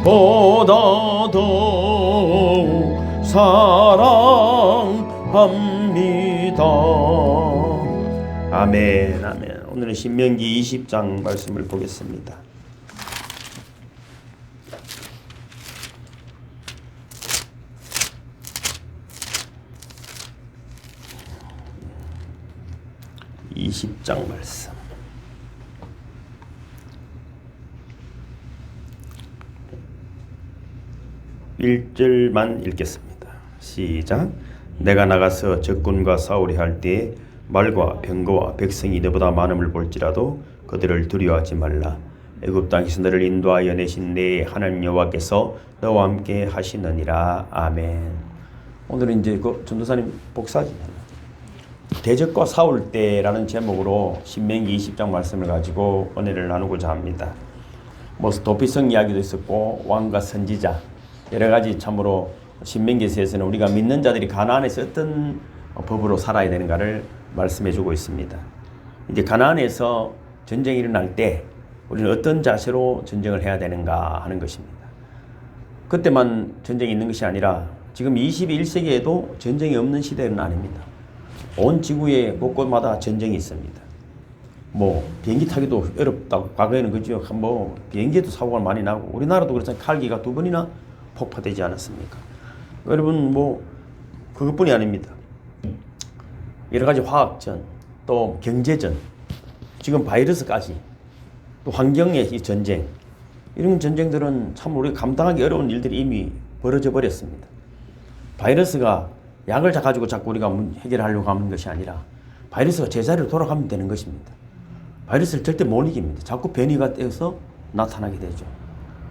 보다 더욱 사랑합니다. 아멘, 아멘. 오늘은 신명기 20장 말씀을 보겠습니다. 말씀. 1절만 읽겠습니다. 시작. 내가 나가서 적군과 싸우려 할 때에 말과 병거와 백성이 너보다 많음을 볼지라도 그들을 두려워하지 말라. 애굽 땅에서 너를 인도하여 내신 내 하나님 여호와께서 너와 함께 하시느니라. 아멘. 오늘은 이제 그 전도사님 복사지 대적과 싸울 때라는 제목으로 신명기 20장 말씀을 가지고 은혜를 나누고자 합니다. 뭐 도피성 이야기도 있었고 왕과 선지자 여러 가지 참으로 신명기에서는 우리가 믿는 자들이 가나안에서 어떤 법으로 살아야 되는가를 말씀해주고 있습니다. 이제 가나안에서 전쟁이 일어날 때 우리는 어떤 자세로 전쟁을 해야 되는가 하는 것입니다. 그때만 전쟁이 있는 것이 아니라 지금 21세기에도 전쟁이 없는 시대는 아닙니다. 온 지구에 곳곳마다 전쟁이 있습니다. 뭐 비행기 타기도 어렵다고 과거에는 그죠. 뭐 비행기에도 사고가 많이 나고 우리나라도 그렇잖아요. 칼기가 2번이나 폭파되지 않았습니까? 여러분 뭐 그것뿐이 아닙니다. 여러 가지 화학전, 또 경제전, 지금 바이러스까지, 또 환경의 이 전쟁, 이런 전쟁들은 참 우리가 감당하기 어려운 일들이 이미 벌어져 버렸습니다. 바이러스가 약을 가지고 자꾸 우리가 해결하려고 하는 것이 아니라 바이러스가 제자리로 돌아가면 되는 것입니다. 바이러스를 절대 못 이깁니다. 자꾸 변이가 되어서 나타나게 되죠.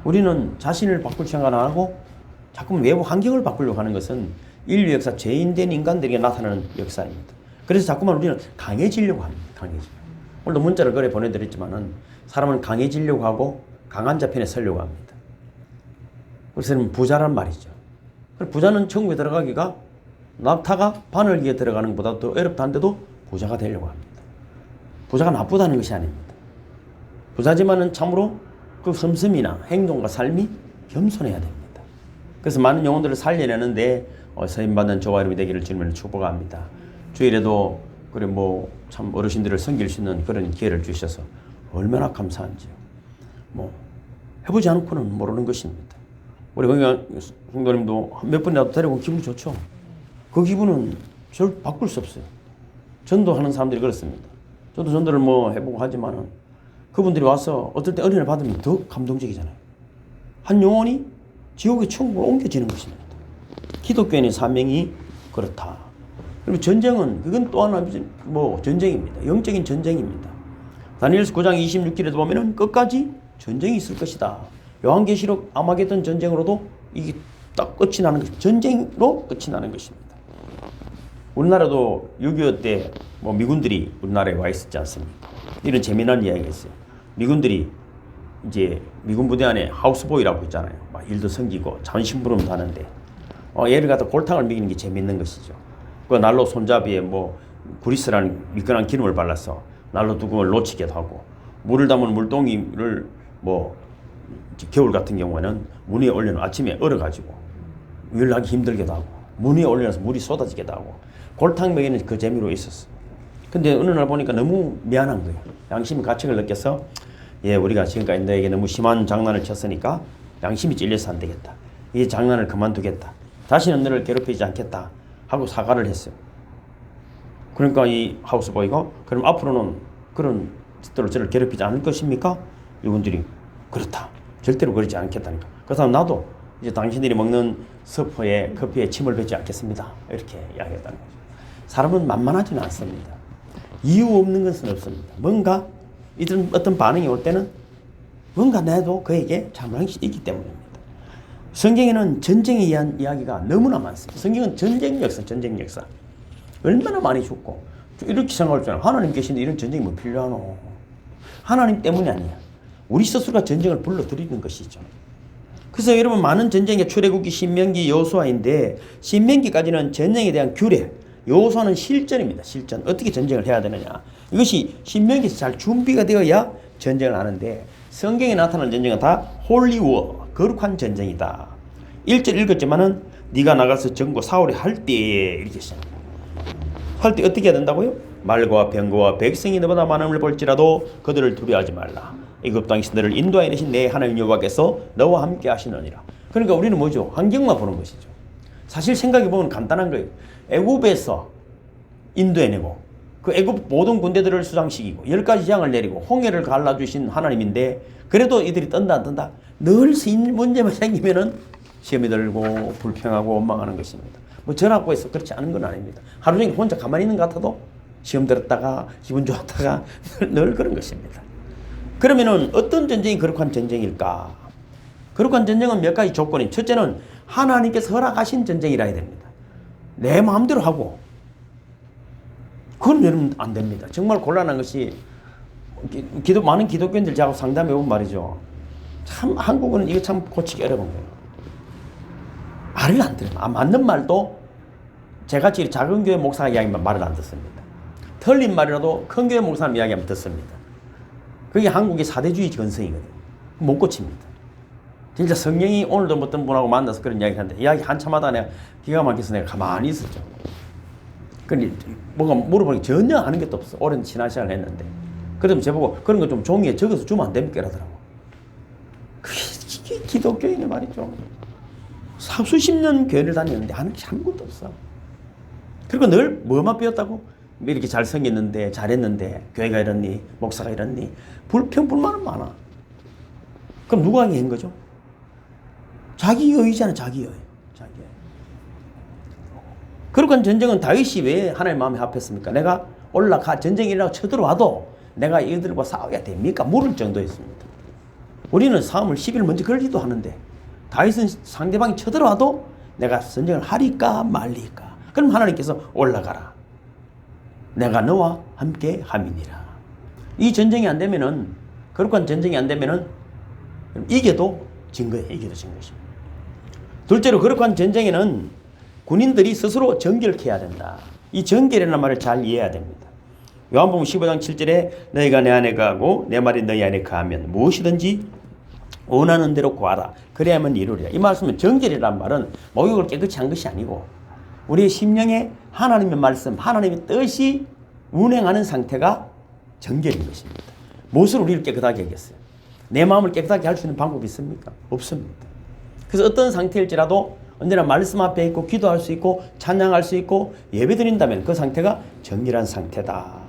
우리는 자신을 바꿀 생각 안 하고 자꾸 외부 환경을 바꾸려고 하는 것은 인류 역사 죄인된 인간들에게 나타나는 역사입니다. 그래서 자꾸만 우리는 강해지려고 합니다. 오늘도 문자를 그래 보내드렸지만은 사람은 강해지려고 하고 강한 자 편에 서려고 합니다. 그래서 부자란 말이죠. 부자는 천국에 들어가기가 낙타가 바늘기에 들어가는 것보다 더 어렵다는데도 부자가 되려고 합니다. 부자가 나쁘다는 것이 아닙니다. 부자지만은 참으로 그 섬섬이나 행동과 삶이 겸손해야 됩니다. 그래서 많은 영혼들을 살려내는데 서임받는 저와 여러분이 되기를 주님을 축복합니다. 주일에도 그래 뭐 참 어르신들을 섬길 수 있는 그런 기회를 주셔서 얼마나 감사한지요. 뭐 해보지 않고는 모르는 것입니다. 우리 성도님도 몇 번이라도 데리고 기분 좋죠. 그 기분은 절 바꿀 수 없어요. 전도하는 사람들이 그렇습니다. 저도 전도를 뭐 해보고 하지만은 그분들이 와서 어떨 때 은혜를 받으면 더 감동적이잖아요. 한 영혼이 지옥의 천국으로 옮겨지는 것입니다. 기독교인의 사명이 그렇다. 그리고 전쟁은 그건 또 하나 뭐 전쟁입니다. 영적인 전쟁입니다. 다니엘서 9장 26절에도 보면은 끝까지 전쟁이 있을 것이다. 요한계시록 아마겟돈 전쟁으로도 이게 딱 끝이 나는 것입니다. 전쟁으로 끝이 나는 것입니다. 우리나라도 6.25 때 뭐 미군들이 우리나라에 와 있었지 않습니까? 이런 재미난 이야기가 있어요. 미군들이 이제 미군 부대 안에 하우스보이라고 있잖아요. 막 일도 섬기고 전신부름도 하는데 얘를 갖다 골탕을 먹이는 게 재밌는 것이죠. 그 난로 손잡이에 뭐 구리스라는 미끈한 기름을 발라서 난로 두고 놓치기도 하고 물을 담은 물동이를 뭐 겨울 같은 경우에는 문 위에 올려놓은 아침에 얼어가지고 유일하기 힘들기도 하고 문 위에 올려놔서 물이 쏟아지기도 하고 골탕 먹이는 그 재미로 있었어. 근데 어느 날 보니까 너무 미안한 거예요. 양심의 가책을 느껴서 우리가 지금까지 너에게 너무 심한 장난을 쳤으니까 양심이 찔려서 안 되겠다. 이 장난을 그만두겠다. 다시는 너를 괴롭히지 않겠다 하고 사과를 했어요. 그러니까 이 하우스보이가 그럼 앞으로는 그런 짓들로 저를 괴롭히지 않을 것입니까? 이분들이 그렇다. 절대로 그러지 않겠다니까. 그래서 나도 이제 당신들이 먹는 서퍼에 커피에 침을 뱉지 않겠습니다. 이렇게 이야기했다는 거죠. 사람은 만만하지는 않습니다. 이유 없는 것은 없습니다. 뭔가 이런 어떤 반응이 올 때는 뭔가 내도 그에게 잘못한 것이 있기 때문입니다. 성경에는 전쟁에 의한 이야기가 너무나 많습니다. 성경은 전쟁 역사. 얼마나 많이 죽고 이렇게 생각할 줄 알아요. 하나님 계신데 이런 전쟁이 뭐 필요하노? 하나님 때문이 아니야. 우리 스스로가 전쟁을 불러들이는 것이죠. 그래서 여러분 많은 전쟁의 출애굽기, 신명기, 여호수아인데 신명기까지는 전쟁에 대한 규례, 여호수아는 실전입니다. 실전. 어떻게 전쟁을 해야 되느냐. 이것이 신명기에서 잘 준비가 되어야 전쟁을 하는데 성경에 나타나는 전쟁은 다 홀리 워, 거룩한 전쟁이다. 1절 읽었지만은 네가 나가서 적군과 싸우려 할 때에 이렇게 시작합니다. 할 때 어떻게 해야 된다고요? 말과 병거와 백성이 너보다 많음을 볼지라도 그들을 두려워하지 말라. 애굽 땅에서 너를 인도하여 내신 내 하나님 여호와께서 너와 함께 하시느니라. 그러니까 우리는 뭐죠? 환경만 보는 것이죠. 사실 생각해 보면 간단한 거예요. 애굽에서 인도해내고 그 애굽 모든 군대들을 수장시키고 10가지 재앙을 내리고 홍해를 갈라주신 하나님인데 그래도 이들이 떤다 안 떤다? 늘 문제만 생기면은 시험이 들고 불평하고 원망하는 것입니다. 뭐 전학고에서 그렇지 않은 건 아닙니다. 하루 종일 혼자 가만히 있는 것 같아도 시험 들었다가 기분 좋았다가 늘 그런 것입니다. 그러면은 어떤 전쟁이 거룩한 전쟁일까? 거룩한 전쟁은 몇 가지 조건이, 첫째는 하나님께서 허락하신 전쟁이라 해야 됩니다. 내 마음대로 하고 그건 여러분 안 됩니다. 정말 곤란한 것이 많은 기독교인들 저하고 상담해보면 말이죠. 참 한국은 이거 참 고치기 어려운 거예요. 말을 안 들어요. 맞는 말도 제같이 작은 교회 목사가 이야기하면 말을 안 듣습니다. 틀린 말이라도 큰 교회 목사님 이야기하면 듣습니다. 그게 한국의 사대주의 건성이거든요. 못 고칩니다. 진짜 성령이 오늘도 어떤 분하고 만나서 그런 이야기를 하는데 이야기 한참 하다 내가 기가 막혀서 내가 가만히 있었죠. 근데 뭔가 물어보니까 전혀 아는 것도 없어. 오랜 지난 시간을 했는데. 그러면 저보고 그런 거 좀 종이에 적어서 주면 안 됩니까? 이러더라고. 그게 기독교인의 말이죠. 수십 년 교회를 다녔는데 아는 게 아무것도 없어. 그리고 늘 뭐만 배웠다고? 이렇게 잘생겼는데 잘했는데 교회가 이렇니 목사가 이렇니 불평불만은 많아. 그럼 누가 한 거죠? 자기의잖아. 자기의. 그러니까 전쟁은 다윗이 왜 하나님 마음에 합했습니까? 내가 올라가 전쟁이라고 쳐들어와도 내가 이들과 싸워야 됩니까? 물을 정도였습니다. 우리는 싸움을 10일 먼저 걸기도 하는데 다윗은 상대방이 쳐들어와도 내가 전쟁을 하리까 말리까. 그럼 하나님께서 올라가라. 내가 너와 함께 함이니라. 이 전쟁이 안 되면은, 거룩한 전쟁이 안 되면은 이겨도 진 거예요. 이겨도 진 것입니다. 둘째로 거룩한 전쟁에는 군인들이 스스로 정결케 해야 된다. 이 정결이라는 말을 잘 이해해야 됩니다. 요한복음 15장 7절에 너희가 내 안에 거하고 내 말이 너희 안에 거하면 무엇이든지 원하는 대로 구하라. 그래야만 이루리라. 이 말씀은 정결이라는 말은 목욕을 깨끗이 한 것이 아니고 우리의 심령에 하나님의 말씀, 하나님의 뜻이 운행하는 상태가 정결인 것입니다. 무엇을 우리를 깨끗하게 하겠어요? 내 마음을 깨끗하게 할 수 있는 방법이 있습니까? 없습니다. 그래서 어떤 상태일지라도 언제나 말씀 앞에 있고 기도할 수 있고 찬양할 수 있고 예배드린다면 그 상태가 정결한 상태다.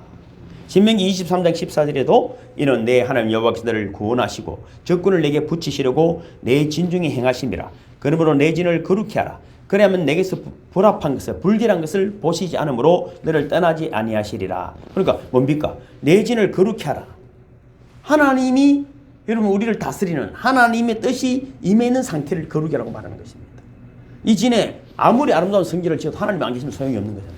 신명기 23장 14절에도 이는 내 하나님 여호와께서 너를 구원하시고 적군을 내게 붙이시려고 내 진중에 행하심이라. 그러므로 내 진을 거룩히 하라. 그래야면 내게서 불합한 것을 불결한 것을 보시지 않으므로 너를 떠나지 아니하시리라. 그러니까 뭡니까? 내 진을 거룩히 하라. 하나님이 여러분 우리를 다스리는 하나님의 뜻이 임해 있는 상태를 거룩히 하라고 말하는 것입니다. 이 진에 아무리 아름다운 성전을 지어도 하나님이 안 계시면 소용이 없는 거잖아요.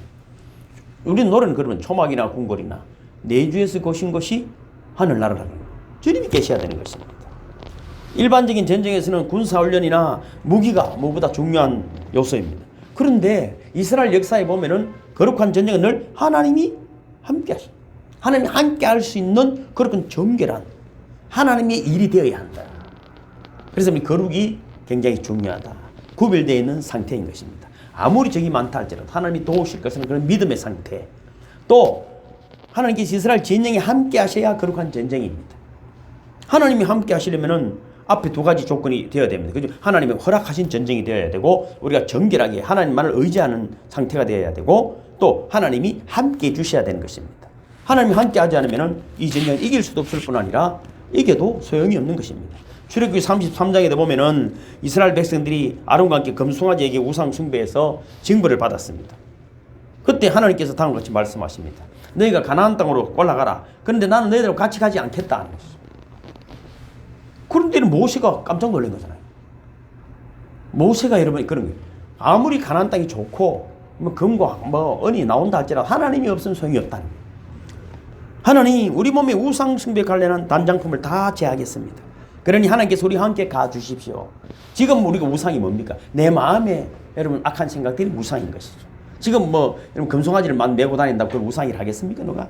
우리는 노래는 그러면 초막이나 궁궐이나 내 주에서 거신 것이 하늘나라라는 거예요. 주님이 계셔야 되는 것입니다. 일반적인 전쟁에서는 군사훈련이나 무기가 무엇보다 중요한 요소입니다. 그런데 이스라엘 역사에 보면은 거룩한 전쟁은 늘 하나님이 함께 하십니다. 하나님이 함께 할 수 있는 거룩한 정결한 하나님의 일이 되어야 한다. 그래서 이 거룩이 굉장히 중요하다. 구별되어 있는 상태인 것입니다. 아무리 적이 많다 할지라도 하나님이 도우실 것은 그런 믿음의 상태. 또 하나님께서 이스라엘 진영에 함께 하셔야 거룩한 전쟁입니다. 하나님이 함께 하시려면은 앞에 두 가지 조건이 되어야 됩니다. 그죠? 하나님이 허락하신 전쟁이 되어야 되고 우리가 정결하게 하나님만을 의지하는 상태가 되어야 되고 또 하나님이 함께 해 주셔야 되는 것입니다. 하나님이 함께 하지 않으면은 이 전쟁을 이길 수도 없을 뿐 아니라 이겨도 소용이 없는 것입니다. 출애굽기 33장에 보면은 이스라엘 백성들이 아론과 함께 금송아지에게 우상 숭배해서 징벌을 받았습니다. 그때 하나님께서 다음과 같이 말씀하십니다. 너희가 가나안 땅으로 올라가라. 그런데 나는 너희들하고 같이 가지 않겠다 하는 것이죠. 그런데 모세가 깜짝 놀란 거잖아요. 모세가 여러분 그런 거예요. 아무리 가나안 땅이 좋고 뭐 금과 뭐 은이 나온다 할지라도 하나님이 없으면 소용이 없다는 거예요. 하나님 우리 몸에 우상 숭배 관련한 단장품을 다 제하겠습니다. 그러니 하나님께서 우리와 함께 가주십시오. 지금 우리가 우상이 뭡니까? 내 마음에 여러분 악한 생각들이 우상인 것이죠. 지금 뭐 여러분 금송아지를 막 메고 다닌다고 그걸 우상이라 하겠습니까? 누가?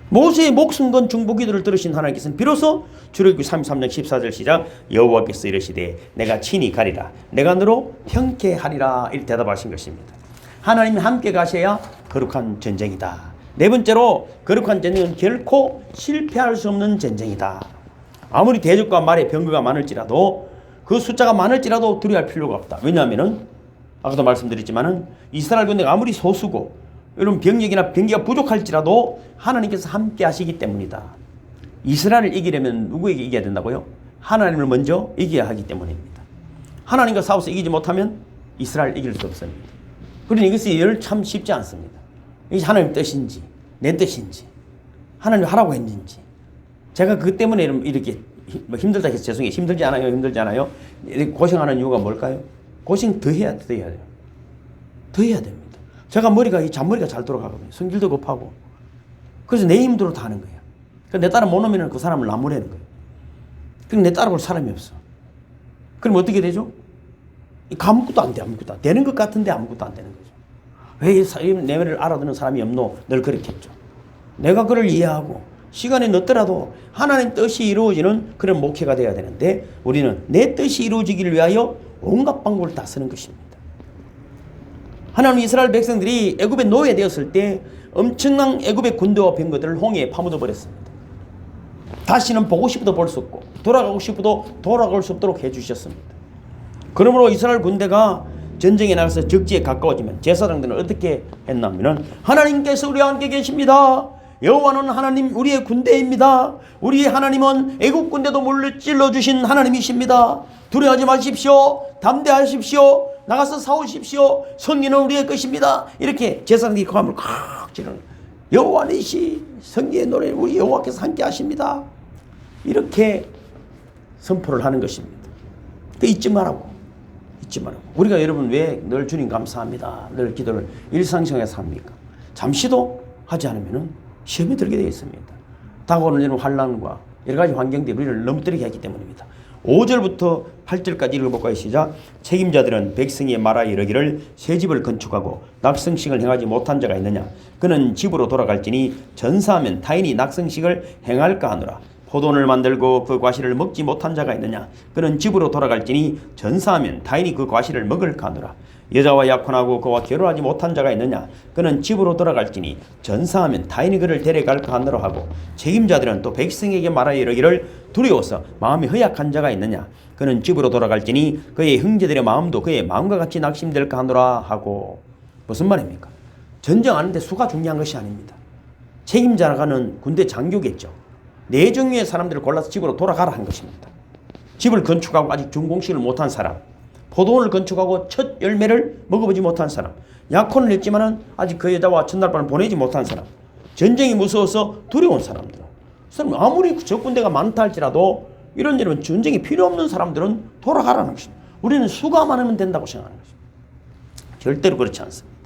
모세의 목숨 건 중보기도를 들으신 하나님께서는 비로소 출애굽기 33장 14절 시작 여호와께서 이르시되 내가 친히 가리라 내가 너로 형쾌하리라 이렇게 대답하신 것입니다. 하나님이 함께 가셔야 거룩한 전쟁이다. 네 번째로 거룩한 전쟁은 결코 실패할 수 없는 전쟁이다. 아무리 대적과 말에 병거가 많을지라도 그 숫자가 많을지라도 두려워할 필요가 없다. 왜냐하면은 아까도 말씀드렸지만은 이스라엘 군대가 아무리 소수고 이런 병력이나 병기가 부족할지라도 하나님께서 함께 하시기 때문이다. 이스라엘을 이기려면 누구에게 이겨야 된다고요? 하나님을 먼저 이겨야 하기 때문입니다. 하나님과 싸워서 이기지 못하면 이스라엘 이길 수 없습니다. 그러니 이것이 참 쉽지 않습니다. 이게 하나님 뜻인지 내 뜻인지 하나님 하라고 했는지 제가 그 때문에 이렇게 힘들다 해서 죄송해요. 힘들지 않아요? 고생하는 이유가 뭘까요? 고생 더 해야 돼요. 더 해야 됩니다. 제가 잔머리가 잘 돌아가거든요. 성질도 급하고. 그래서 내 힘대로 다 하는 거예요. 내 따라 못 오면 그 사람을 나무라는 거예요. 그럼 내 따라올 사람이 없어. 그럼 어떻게 되죠? 아무것도 안 돼, 아무것도 안 돼. 되는 것 같은데 아무것도 안 되는 거죠. 왜 내 말을 알아듣는 사람이 없노? 늘 그렇게 했죠. 내가 그를 이해하고 시간이 늦더라도 하나님 뜻이 이루어지는 그런 목회가 되어야 되는데 우리는 내 뜻이 이루어지기를 위하여 온갖 방법을 다 쓰는 것입니다. 하나님 이스라엘 백성들이 애굽에 노예되었을 때 엄청난 애굽의 군대와 병거들을 홍해에 파묻어 버렸습니다. 다시는 보고 싶어도 볼 수 없고 돌아가고 싶어도 돌아갈 수 없도록 해주셨습니다. 그러므로 이스라엘 군대가 전쟁에 나가서 적지에 가까워지면 제사장들은 어떻게 했냐면 하나님께서 우리와 함께 계십니다. 여호와는 하나님 우리의 군대입니다. 우리의 하나님은 애국 군대도 물질러 주신 하나님이십니다. 두려워하지 마십시오. 담대하십시오. 나가서 싸우십시오. 성리는 우리의 것입니다. 이렇게 제사장들이 그 마음을 콱 찌르는 여호와니시 성리의 노래 우리 여호와께서 함께 하십니다. 이렇게 선포를 하는 것입니다. 잊지 말라고. 우리가 여러분 왜 늘 주님 감사합니다. 늘 기도를 일상생활에서 합니까? 잠시도 하지 않으면 시험에 들게 되어 있습니다. 다가오는 이런 환난과 여러 가지 환경들이 우리를 넘어뜨리게 하기 때문입니다. 5절부터 8절까지 읽어볼까요? 시작. 책임자들은 백성이 말하 이르기를 새 집을 건축하고 낙성식을 행하지 못한 자가 있느냐? 그는 집으로 돌아갈지니 전사하면 타인이 낙성식을 행할까 하노라. 포도원을 만들고 그 과실을 먹지 못한 자가 있느냐? 그는 집으로 돌아갈지니 전사하면 타인이 그 과실을 먹을까 하노라. 여자와 약혼하고 그와 결혼하지 못한 자가 있느냐? 그는 집으로 돌아갈지니 전사하면 타인이 그를 데려갈까 하노라 하고 책임자들은 또 백성에게 말하여 이르기를 두려워서 마음이 허약한 자가 있느냐? 그는 집으로 돌아갈지니 그의 형제들의 마음도 그의 마음과 같이 낙심될까 하노라 하고. 무슨 말입니까? 전쟁하는데 수가 중요한 것이 아닙니다. 책임자라가는 군대 장교겠죠. 네 종류의 사람들을 골라서 집으로 돌아가라 한 것입니다. 집을 건축하고 아직 준공식을 못한 사람, 포도원을 건축하고 첫 열매를 먹어보지 못한 사람, 약혼을 했지만은 아직 그 여자와 첫날밤을 보내지 못한 사람, 전쟁이 무서워서 두려운 사람들. 아무리 적군대가 많다 할지라도 이런 전쟁이 필요 없는 사람들은 돌아가라는 것입니다. 우리는 수가 많으면 된다고 생각하는 것입니다. 절대로 그렇지 않습니다.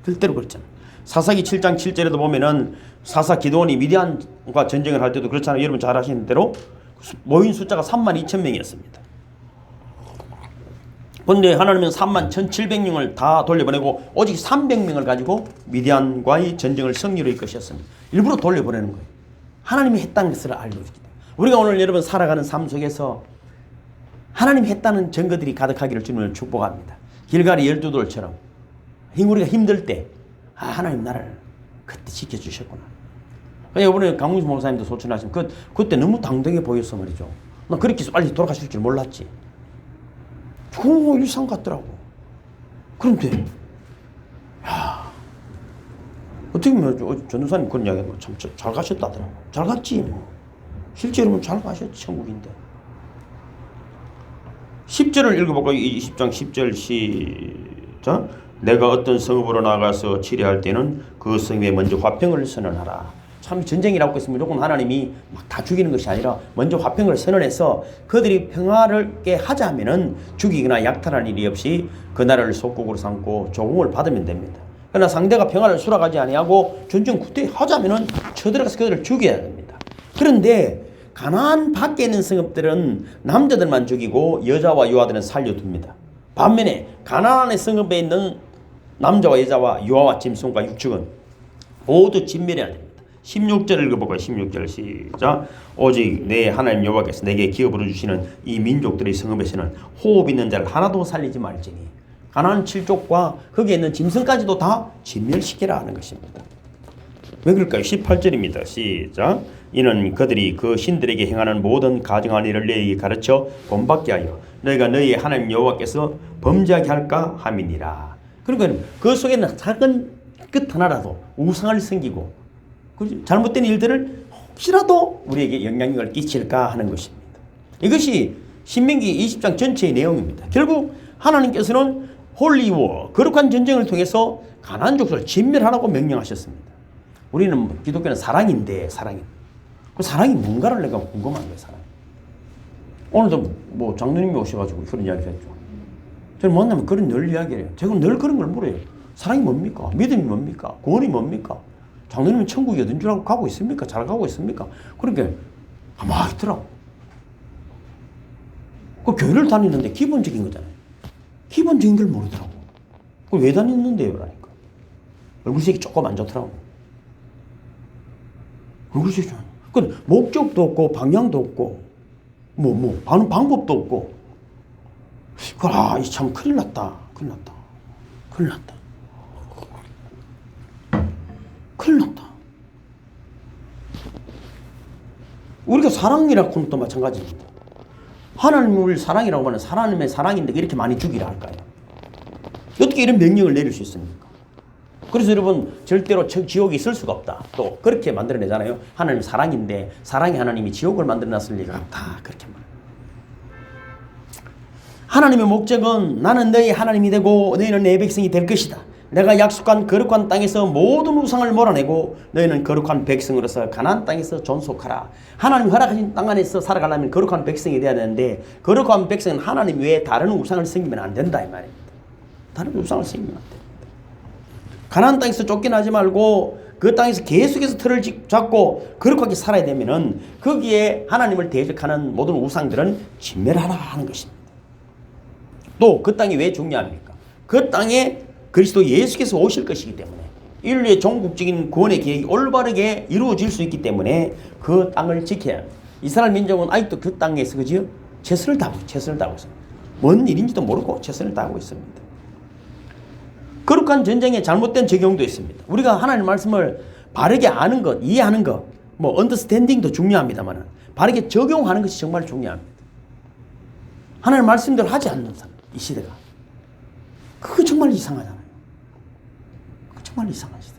절대로 그렇지 않습니다. 사사기 7장 7절에도 보면은 사사 기드온이 미디안과 전쟁을 할 때도 그렇잖아요. 여러분 잘 아시는 대로 모인 숫자가 32,000명이었습니다. 그런데 하나님은 31,700명을 다 돌려보내고 오직 300명을 가지고 미디안과의 전쟁을 승리로 이끄셨습니다. 일부러 돌려보내는 거예요. 하나님이 했다는 것을 알고 있기 때문에. 우리가 오늘 여러분 살아가는 삶 속에서 하나님이 했다는 증거들이 가득하기를 주님을 축복합니다. 길갈이 12돌처럼 우리가 힘들 때 하나님 나를 그때 지켜주셨구나. 이번에 강문수 목사님도 소천하시면 그때 너무 당당해 보였어 말이죠. 나 그렇게 빨리 돌아가실 줄 몰랐지. 일상 같더라고. 그런데 어떻게 보면 전도사님 그런 이야기 참 잘 가셨다더라고. 잘 갔지 뭐. 실제로는 잘 가셨지 천국인데. 10절을 읽어볼까요? 20장 10절 시작. 내가 어떤 성읍으로 나가서 치료할 때는 그 성읍에 먼저 화평을 선언하라. 참 전쟁이라고 했으면 무조건 하나님이 막 다 죽이는 것이 아니라 먼저 화평을 선언해서 그들이 평화롭게 하자면은 죽이거나 약탈할 일이 없이 그 나라를 속국으로 삼고 조공을 받으면 됩니다. 그러나 상대가 평화를 수락하지 아니하고 전쟁 구태하자면은 쳐들어가서 그들을 죽여야 됩니다. 그런데 가나안 밖에 있는 성읍들은 남자들만 죽이고 여자와 유아들은 살려둡니다. 반면에 가나안의 성읍에 있는 남자와 여자와 유아와 짐승과 육축은 모두 진멸해야 됩니다. 16절을 읽어볼까요? 16절 시작. 오직 내 하나님 여호와께서 내게 기업으로 주시는 이 민족들의 성읍에서는 호흡 있는 자를 하나도 살리지 말지니 가나안 7족과 거기에 있는 짐승까지도 다 진멸시키라 하는 것입니다. 왜 그럴까요? 18절입니다. 시작. 이는 그들이 그 신들에게 행하는 모든 가증한 일을 너희에게 가르쳐 본받게 하여 너희가 너희의 하나님 여호와께서 범죄하게 할까 함이니라. 그러니까 그 속에는 작은 끝 하나라도 우상을 섬기고 잘못된 일들을 혹시라도 우리에게 영향력을 끼칠까 하는 것입니다. 이것이 신명기 20장 전체의 내용입니다. 결국 하나님께서는 홀리워 거룩한 전쟁을 통해서 가나안 족속을 진멸하라고 명령하셨습니다. 우리는 기독교는 사랑인데 그 사랑이 뭔가를 내가 궁금한 거예요. 사랑. 오늘도 뭐 장로님이 오셔가지고 그런 이야기를 했죠. 저는 만나면 그런 늘 이야기를 해요. 제가 늘 그런 걸 물어요. 사랑이 뭡니까? 믿음이 뭡니까? 구원이 뭡니까? 장로님은 천국이 어딘 줄 알고 가고 있습니까? 잘 가고 있습니까? 그러니까 막 있더라고. 그 교회를 다니는데 기본적인 거잖아요. 기본적인 걸 모르더라고. 그걸 왜 다녔는데요? 그러니까. 얼굴색이 조금 안 좋더라고. 얼굴색이 좀. 그 목적도 없고 방향도 없고 하는 방법도 없고. 그라, 참 큰일 났다. 큰일 났다. 우리가 사랑이라고는 또 마찬가지입니다. 하나님을 사랑이라고 하면 하나님의 사랑인데 이렇게 많이 죽이라 할까요? 어떻게 이런 명령을 내릴 수 있습니까? 그래서 여러분 절대로 지옥이 있을 수가 없다. 또 그렇게 만들어내잖아요. 하나님 사랑인데 사랑의 하나님이 지옥을 만들어놨을 리가 없다. 그렇게 말해요. 하나님의 목적은 나는 너희 하나님이 되고 너희는 내 백성이 될 것이다. 내가 약속한 거룩한 땅에서 모든 우상을 몰아내고 너희는 거룩한 백성으로서 가나안 땅에서 존속하라. 하나님 허락하신 땅 안에서 살아가려면 거룩한 백성이 되어야 되는데 거룩한 백성은 하나님 외에 다른 우상을 섬기면 안 된다 이 말입니다. 다른 우상을 섬기면 안 됩니다. 가나안 땅에서 쫓겨나지 말고 그 땅에서 계속해서 틀을 잡고 거룩하게 살아야 되면은 거기에 하나님을 대적하는 모든 우상들은 진멸하라 하는 것입니다. 또 그 땅이 왜 중요합니까? 그 땅에 그리스도 예수께서 오실 것이기 때문에 인류의 종국적인 구원의 계획이 올바르게 이루어질 수 있기 때문에 그 땅을 지켜야 합니다. 이스라엘 민족은 아직도 그 땅에서 그죠? 최선을 다하고 있습니다. 뭔 일인지도 모르고 최선을 다하고 있습니다. 거룩한 전쟁에 잘못된 적용도 있습니다. 우리가 하나님 말씀을 바르게 아는 것, 이해하는 것, 뭐 언더스탠딩도 중요합니다만 바르게 적용하는 것이 정말 중요합니다. 하나님 말씀대로 하지 않는 사람, 이 시대가 그거 정말 이상하잖아요. 그거 정말 이상한 시대.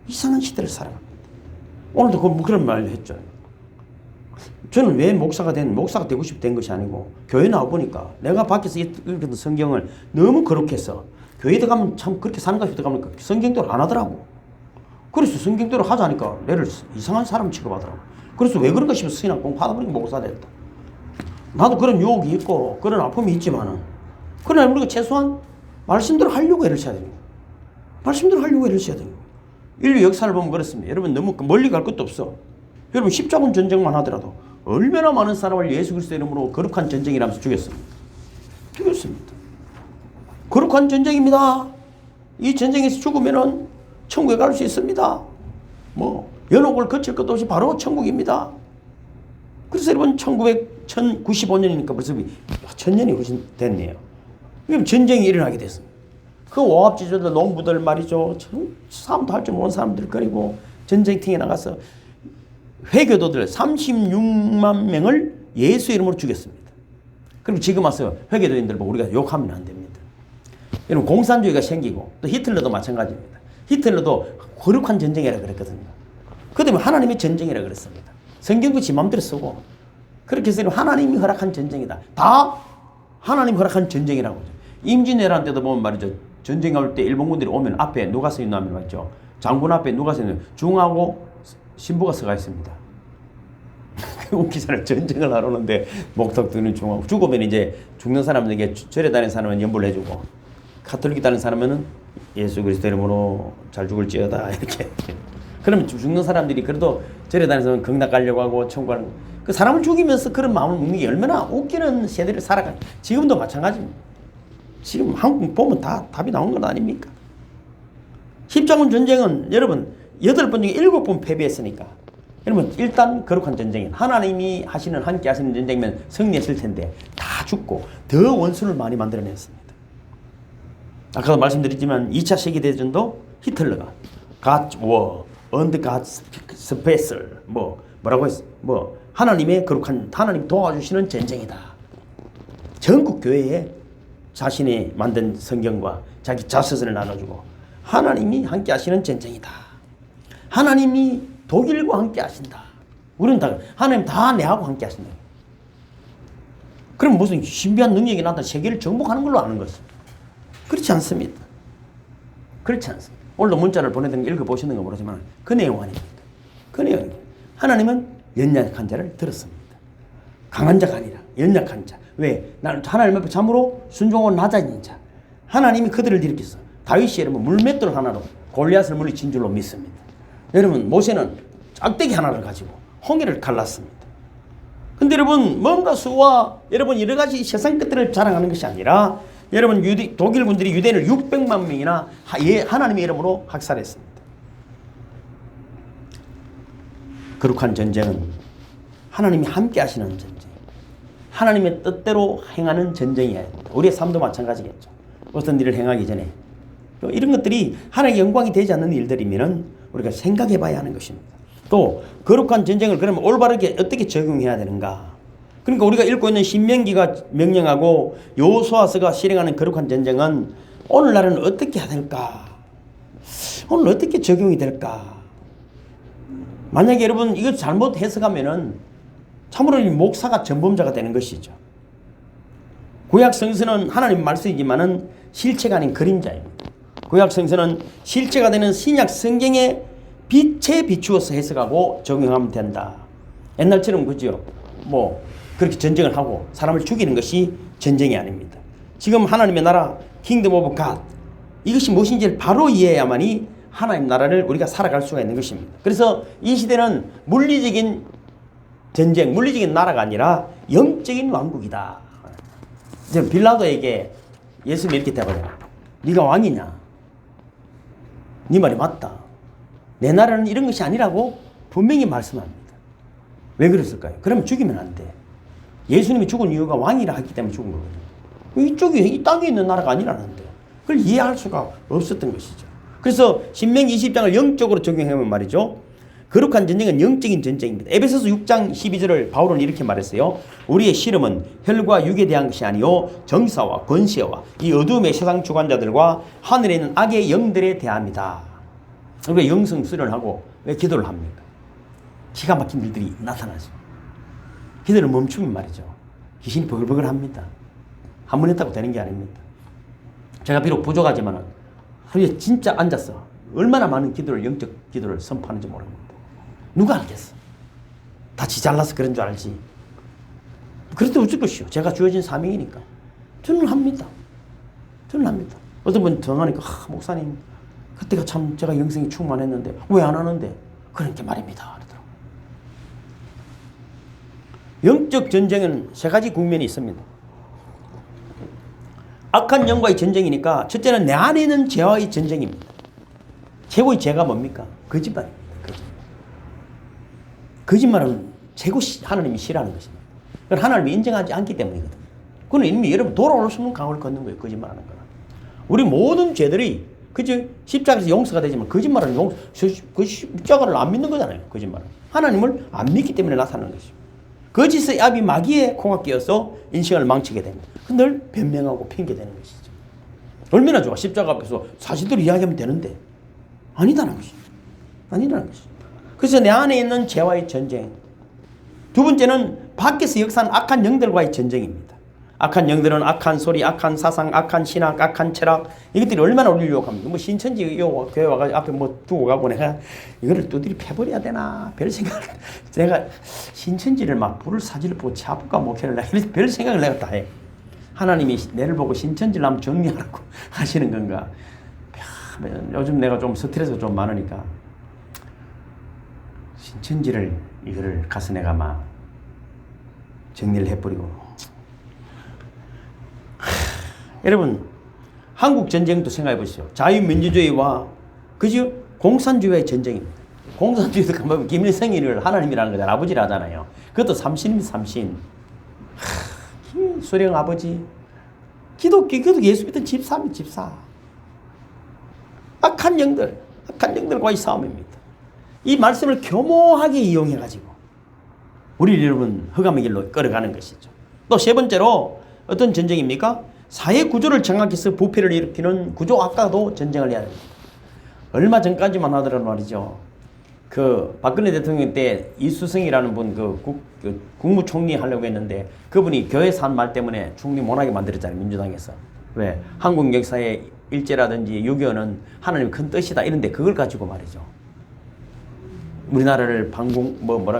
이상한 시대를 살아갑니다. 오늘도 그런 말을 했죠. 저는 왜 목사가 되고 싶어 된 것이 아니고 교회 나와보니까 내가 밖에서 읽었던 성경을 너무 거룩해서 교회에 가면 참 그렇게 사는 것이 가면 성경대로 안 하더라고. 그래서 성경대로 하자니까 내를 이상한 사람 취급하더라고. 그래서 왜 그런가 싶어서 신앙 공부하다 보니까 목사 됐다. 나도 그런 유혹이 있고 그런 아픔이 있지만은 그러나 우리가 최소한 말씀대로 하려고 애를 써야 됩니다. 말씀대로 하려고 애를 써야 됩니다. 인류 역사를 보면 그렇습니다. 여러분 너무 멀리 갈 것도 없어. 여러분 십자군 전쟁만 하더라도 얼마나 많은 사람을 예수 그리스도 이름으로 거룩한 전쟁이라면서 죽였습니다. 거룩한 전쟁입니다. 이 전쟁에서 죽으면은 천국에 갈 수 있습니다. 뭐 연옥을 거칠 것도 없이 바로 천국입니다. 그래서 여러분 1095년이니까 벌써 1000년이 훨씬 됐네요. 그럼 전쟁이 일어나게 됐습니다. 그 오합지졸들 농부들 말이죠. 싸움도 할 줄 모르는 사람들 그리고 전쟁터에 나가서 회교도들 36만 명을 예수 이름으로 죽였습니다. 그리고 지금 와서 회교도인들 보고 우리가 욕하면 안 됩니다. 여러분 공산주의가 생기고 또 히틀러도 마찬가지입니다. 히틀러도 거룩한 전쟁이라 그랬거든요. 그 다음에 하나님의 전쟁이라 그랬습니다. 성경도 지 마음대로 쓰고 그렇게 해서 하나님이 허락한 전쟁이다. 다 하나님이 허락한 전쟁이라고. 임진왜란 때도 보면 말이죠. 전쟁이 올 때 일본군들이 오면 앞에 누가 서 있나 하면 맞죠. 장군 앞에 누가 서 있는 중하고 신부가 서가 있습니다. 웃기잖아요. 전쟁을 하러 오는데 목탁 드는 중하고 죽으면 이제 죽는 사람에게 절에 다니는 사람은 연불을 해주고 가톨릭 다니는 사람은 예수 그리스도 이름으로 잘 죽을지어다 이렇게. 그러면 죽는 사람들이 그래도 절에 다니면서 극락 가려고 하고 천국하는 그 사람을 죽이면서 그런 마음을 먹는 게 얼마나 웃기는 세대를 살아가는. 지금도 마찬가지입니다. 지금 한국 보면 다 답이 나온 건 아닙니까? 십자군 전쟁은 여러분 8번 중에 7번 패배했으니까. 여러분 일단 거룩한 전쟁인 하나님이 하시는 함께 하시는 전쟁이면 승리했을 텐데 다 죽고 더 원수를 많이 만들어냈습니다. 아까도 말씀드렸지만 2차 세계대전도 히틀러가 God war, and God's special 뭐라고 했어? 하나님의 거룩한 하나님 도와주시는 전쟁이다. 전국 교회에 자신이 만든 성경과 자기 자서전을 나눠주고 하나님이 함께 하시는 전쟁이다. 하나님이 독일과 함께 하신다. 우리는 다 하나님 다 내하고 함께 하신다. 그럼 무슨 신비한 능력이 나타나 세계를 정복하는 걸로 아는 것이? 그렇지 않습니다. 그렇지 않습니다. 오늘도 문자를 보내드린 거 읽어보시는 거 모르지만 그 내용 아닙니다. 그 내용입니다. 하나님은 연약한 자를 들었습니다. 강한 자가 아니라 연약한 자. 왜? 나는 하나님 앞에 참으로 순종하고 낮아진 자. 하나님이 그들을 일으켰어. 다윗이 여러분 물맷돌 하나로 골리앗을 물리친 줄로 믿습니다. 여러분 모세는 짝대기 하나를 가지고 홍해를 갈랐습니다. 근데 여러분 뭔가 수와 여러분 여러 가지 세상 것들을 자랑하는 것이 아니라 여러분 독일 군들이 유대인을 600만 명이나 하나님의 이름으로 학살했습니다. 거룩한 전쟁은 하나님이 함께 하시는 전쟁, 하나님의 뜻대로 행하는 전쟁이에요. 우리의 삶도 마찬가지겠죠. 어떤 일을 행하기 전에 이런 것들이 하나님의 영광이 되지 않는 일들이면 우리가 생각해 봐야 하는 것입니다. 또 거룩한 전쟁을 그러면 올바르게 어떻게 적용해야 되는가? 그러니까 우리가 읽고 있는 신명기가 명령하고 여호수아서가 실행하는 거룩한 전쟁은 오늘날은 어떻게 해야 될까? 오늘 어떻게 적용이 될까? 만약에 여러분 이거 잘못 해석하면은 참으로 목사가 전범자가 되는 것이죠. 구약 성서는 하나님 말씀이지만은 실체가 아닌 그림자입니다. 구약 성서는 실체가 되는 신약 성경의 빛에 비추어서 해석하고 적용하면 된다. 옛날처럼 그죠? 그렇게 전쟁을 하고 사람을 죽이는 것이 전쟁이 아닙니다. 지금 하나님의 나라 킹덤 오브 갓 이것이 무엇인지를 바로 이해해야만이 하나님 나라를 우리가 살아갈 수가 있는 것입니다. 그래서 이 시대는 물리적인 전쟁, 물리적인 나라가 아니라 영적인 왕국이다. 이제 빌라도에게 예수님이 이렇게 대답해요. 네가 왕이냐? 네 말이 맞다. 내 나라는 이런 것이 아니라고 분명히 말씀합니다. 왜 그랬을까요? 그러면 죽이면 안 돼. 예수님이 죽은 이유가 왕이라 했기 때문에 죽은 거거든요. 이쪽이 이 땅에 있는 나라가 아니라는데 그걸 이해할 수가 없었던 것이죠. 그래서 신명기 20장을 영적으로 적용하면 말이죠. 거룩한 전쟁은 영적인 전쟁입니다. 에베소서 6장 12절을 바울은 이렇게 말했어요. 우리의 씨름은 혈과 육에 대한 것이 아니요 정사와 권세와 이 어둠의 세상 주관자들과 하늘에 있는 악의 영들에 대합니다. 우리가 영성 수련하고 왜 기도를 합니까? 기가 막힌 일들이 나타나죠. 기도를 멈추면 말이죠. 귀신이 버글버글합니다. 한 번 했다고 되는 게 아닙니다. 제가 비록 부족하지만 하루에 진짜 앉아서 얼마나 많은 기도를 영적 기도를 선포하는지 모릅니다. 누가 알겠어? 다 지 잘나서 그런 줄 알지. 그래도 어쩔 것이요. 제가 주어진 사명이니까. 저는 합니다. 저는 합니다. 어떤 분 전화하니까 목사님 그때가 참 제가 영성이 충만했는데 왜 안 하는데? 그러니까 말입니다. 그러더라고요. 영적 전쟁은 세 가지 국면이 있습니다. 악한 영과의 전쟁이니까 첫째는 내 안에 있는 죄와의 전쟁입니다. 최고의 죄가 뭡니까? 거짓말입니다. 거짓말은 최고 하나님이 싫어하는 것입니다. 그건 하나님이 인정하지 않기 때문이거든요. 그건 이미 여러분 돌아올 수 없는 강을 걷는 거예요. 거짓말하는 거는. 우리 모든 죄들이 그죠? 십자가에서 용서가 되지만 거짓말은 그 십자가를 안 믿는 거잖아요. 거짓말은. 하나님을 안 믿기 때문에 나타나는 것입니다. 거짓의 압이 마귀의 코가 끼어서 인생을 망치게 됩니다. 늘 변명하고 핑계대는 것이죠. 얼마나 좋아. 십자가 앞에서 사실대로 이야기하면 되는데 아니다는 것입니다. 아니다는 것입니다. 그래서 내 안에 있는 죄와의 전쟁. 두 번째는 밖에서 역사하는 악한 영들과의 전쟁입니다. 악한 영들은 악한 소리, 악한 사상, 악한 신학, 악한 철학 이것들이 얼마나 우리를 유혹합니까? 신천지 교회 와가지고 앞에 두고 가고 내가 이거를 두드리 패버려야 되나 별 생각을 내가 신천지를 막 불을 사지를 보고 차부가 목회를 내가 별 생각을 내가 다 해. 하나님이 내를 보고 신천지를 한번 정리하라고 하시는 건가? 요즘 내가 좀 스트레스가 좀 많으니까 신천지를 이거를 가서 내가 막 정리를 해버리고 여러분 한국 전쟁도 생각해 보시죠. 자유민주주의와 그죠? 공산주의의 전쟁입니다. 공산주의도 보면 김일성이를 하나님이라는 거잖아요. 아버지라 하잖아요. 그것도 삼신입니다. 삼신. 수령 아버지. 그것도 예수 믿던 집사입니다. 집사. 악한 영들과의 싸움입니다. 이 말씀을 교모하게 이용해가지고 우리 여러분 흑암의 길로 끌어가는 것이죠. 또 세 번째로 어떤 전쟁입니까? 사회 구조를 정확해서 부패를 일으키는 구조학과도 전쟁을 해야 됩니다. 얼마 전까지만 하더라도 말이죠. 그 박근혜 대통령 때 이수성이라는 분 국무총리 하려고 했는데 그분이 교회에서 한 말 때문에 총리 못하게 만들었잖아요. 민주당에서. 왜? 한국 역사의 일제라든지 6.25는 하나님의 큰 뜻이다. 이런데 그걸 가지고 말이죠. 우리나라를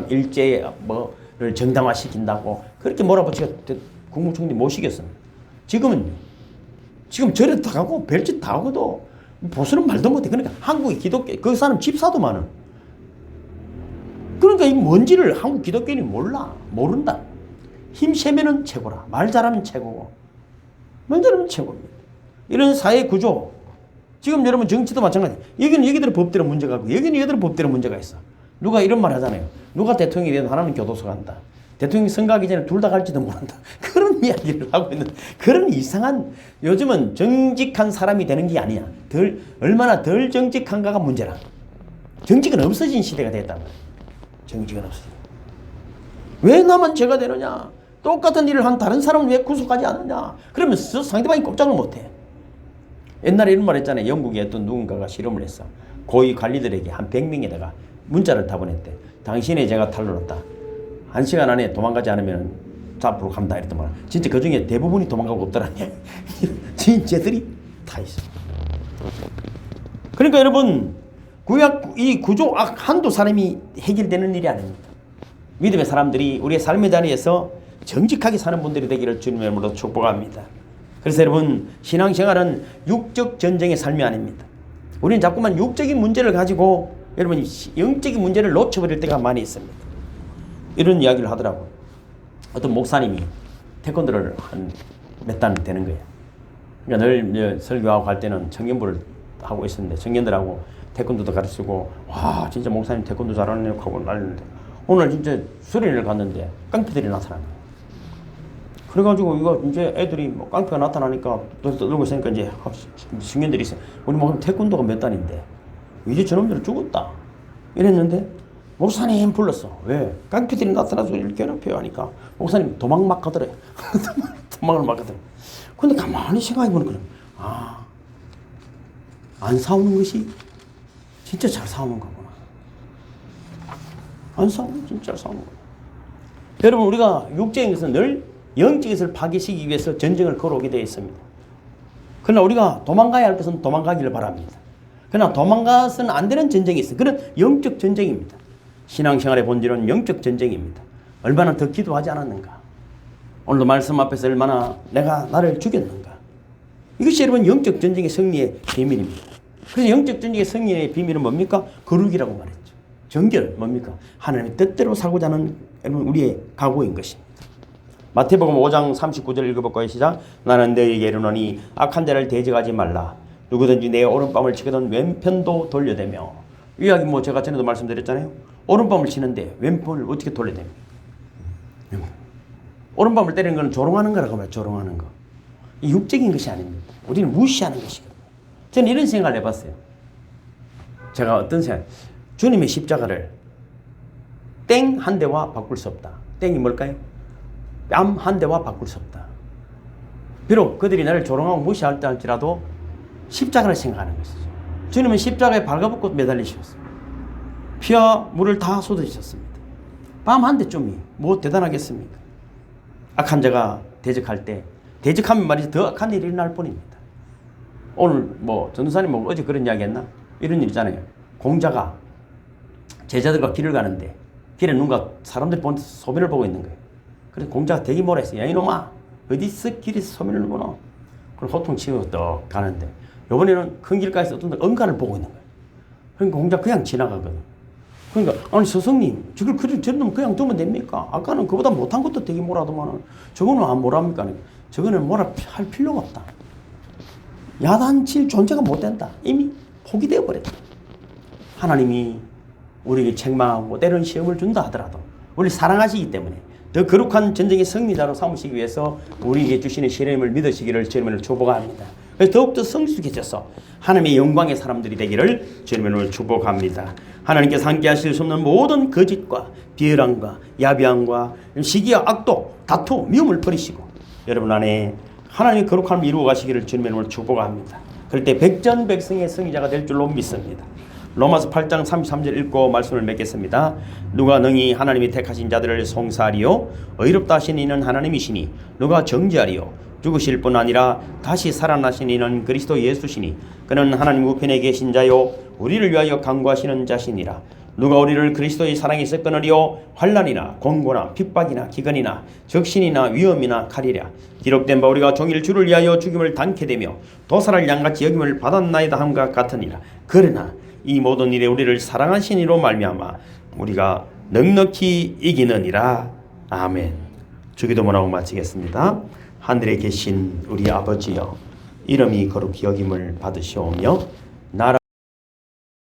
일제를 정당화시킨다고 그렇게 몰아붙이고 국무총리 못 시켰습니다. 지금 절에 다 가고 별짓 다 하고도 보수는 말도 못해. 그러니까 한국의 기독교 그 사람 집사도 많은. 그러니까 이 뭔지를 한국 기독교인이 모른다. 힘 세면은 최고라. 말 잘하면 최고고. 말 잘하면 최고입니다. 이런 사회 구조. 지금 여러분 정치도 마찬가지. 여기는 여기대로 법대로 문제가 있고 여기는 여기대로 법대로 문제가 있어. 누가 이런 말 하잖아요. 누가 대통령이 돼도 하나는 교도소 간다. 대통령이 선거하기 전에 둘 다 갈지도 모른다. 그런 이야기를 하고 있는 그런 이상한 요즘은 정직한 사람이 되는 게 아니야. 얼마나 덜 정직한가가 문제라. 정직은 없어진 시대가 됐단 말이야. 정직은 없어진. 왜 나만 죄가 되느냐. 똑같은 일을 한 다른 사람은 왜 구속하지 않느냐. 그러면서 상대방이 꼼짝을 못해. 옛날에 이런 말 했잖아요. 영국에 어떤 누군가가 실험을 했어. 고위 관리들에게 한 100명에다가 문자를 다 보냈대. 당신의 죄가 탄로났다. 1시간 안에 도망가지 않으면 앞으로 간다 이랬단 말이야. 진짜 그 중에 대부분이 도망가고 없더라냐. 진짜들이 다 있어. 그러니까 여러분 이 구조 한두 사람이 해결되는 일이 아닙니다. 믿음의 사람들이 우리의 삶의 자리에서 정직하게 사는 분들이 되기를 주님의 이름으로 축복합니다. 그래서 여러분 신앙생활은 육적 전쟁의 삶이 아닙니다. 우리는 자꾸만 육적인 문제를 가지고 여러분 영적인 문제를 놓쳐버릴 때가 많이 있습니다. 이런 이야기를 하더라고요. 어떤 목사님이 태권도를 한 몇 달 되는 거예요. 그러니까 늘 설교하고 갈 때는 청년부를 하고 있었는데 청년들하고 태권도도 가르치고 와 진짜 목사님 태권도 잘하네요 하고 난리는데 오늘 진짜 수련회를 갔는데 깡패들이 나타난 거예요. 그래가지고 이거 이제 애들이 뭐 깡패가 나타나니까 놀고 있으니까 이제 청년들이 있어요. 우리 목사님 태권도가 몇 달인데 이제 저놈들은 죽었다 이랬는데 목사님 불렀어. 왜? 깡패들이 나타나서 이렇게 괴롭혀요 하니까 목사님 도망 막 가더래요. 도망을 막 가더래요. 근데 가만히 생각해보니까 안 싸우는 것이 진짜 잘 싸우는 거구나. 안 싸우면 진짜 잘 싸우는 거구나. 여러분 우리가 육적인 것은 늘 영적인 것을 파괴시키기 위해서 전쟁을 걸어오게 되어 있습니다. 그러나 우리가 도망가야 할 것은 도망가기를 바랍니다. 그러나 도망가서는 안 되는 전쟁이 있어요. 그런 영적 전쟁입니다. 신앙생활의 본질은 영적 전쟁입니다. 얼마나 더 기도하지 않았는가. 오늘도 말씀 앞에서 얼마나 내가 나를 죽였는가. 이것이 여러분 영적 전쟁의 승리의 비밀입니다. 그래서 영적 전쟁의 승리의 비밀은 뭡니까? 거룩이라고 말했죠. 정결 뭡니까? 하나님의 뜻대로 살고자 하는 여러분 우리의 각오인 것입니다. 마태복음 5장 39절 읽어볼까요? 시작. 나는 너희에게 이르노니 악한 자를 대적하지 말라. 누구든지 내 오른밤을 치거든 왼편도 돌려대며. 이 이야기 뭐 제가 전에도 말씀드렸잖아요. 오른밤을 치는데 왼편을 어떻게 돌려댑니까? 오른밤을 때리는 건 조롱하는 거라고 말해요. 조롱하는 거. 이 육적인 것이 아닙니다. 우리는 무시하는 것이거든요. 저는 이런 생각을 해봤어요. 제가 어떤 생각? 주님의 십자가를 땡 한 대와 바꿀 수 없다. 땡이 뭘까요? 뺨 한 대와 바꿀 수 없다. 비록 그들이 나를 조롱하고 무시할 때 할지라도 십자가를 생각하는 것이죠. 주님은 십자가에 발가벗고 매달리셨습니다. 피와 물을 다 쏟으셨습니다. 뺨 한 대쯤이 뭐 대단하겠습니까? 악한 자가 대적할 때 대적하면 말이지 더 악한 일이 일어날 뿐입니다. 오늘 뭐 전도사님 뭐 어제 그런 이야기 했나? 이런 일 있잖아요. 공자가 제자들과 길을 가는데 길에 누군가 사람들이 보는 소변을 보고 있는 거예요. 그래서 공자가 되게 뭐라 했어요. 야 이놈아 어디서 길에서 소변을 보노? 그럼 호통치고 또 가는데 이번에는 큰 길가에서 어떤 응가를 보고 있는 거예요. 그러니까 공자 그냥 지나가거든. 그러니까 아니 스승님 저놈 그냥 두면 됩니까? 아까는 그보다 못한 것도 되게 뭐라더만은 저거는 안 뭐랍니까? 저거는 뭐라 할 필요가 없다. 야단칠 존재가 못 된다. 이미 포기되어 버렸다. 하나님이 우리에게 책망하고 때로는 시험을 준다 하더라도 우리 사랑하시기 때문에 더 거룩한 전쟁의 승리자로 삼으시기 위해서 우리에게 주시는 시험을 믿으시기를 주님을 축복합니다. 그래서 더욱더 성숙해져서 하나님의 영광의 사람들이 되기를 주님을 축복합니다. 하나님께서 함께 하실 수 없는 모든 거짓과 비열함과 야비함과 시기와 악도, 다투, 미움을 버리시고 여러분 안에 하나님의 거룩함을 이루어 가시기를 주님을 축복합니다. 그럴 때 백전백승의 승리자가 될 줄로 믿습니다. 로마서 8장 33절 읽고 말씀을 맺겠습니다. 누가 능히 하나님이 택하신 자들을 송사하리요 의롭다 하신 이는 하나님이시니 누가 정죄하리요 죽으실 뿐 아니라 다시 살아나신 이는 그리스도 예수시니 그는 하나님 우편에 계신 자요 우리를 위하여 간구하시는 자시니라. 누가 우리를 그리스도의 사랑에서 끊으리요 환난이나 공고나 핍박이나 기근이나 적신이나 위험이나 칼이랴. 기록된 바 우리가 종일 주를 위하여 죽임을 당케 되며 도살을 양같이 여김을 받았나이다 함과 같으니라. 그러나 이 모든 일에 우리를 사랑하신 이로 말미암아 우리가 넉넉히 이기느니라. 아멘. 주기도문하고 마치겠습니다. 하늘에 계신 우리 아버지여, 이름이 거룩히 여김을 받으시오며 나라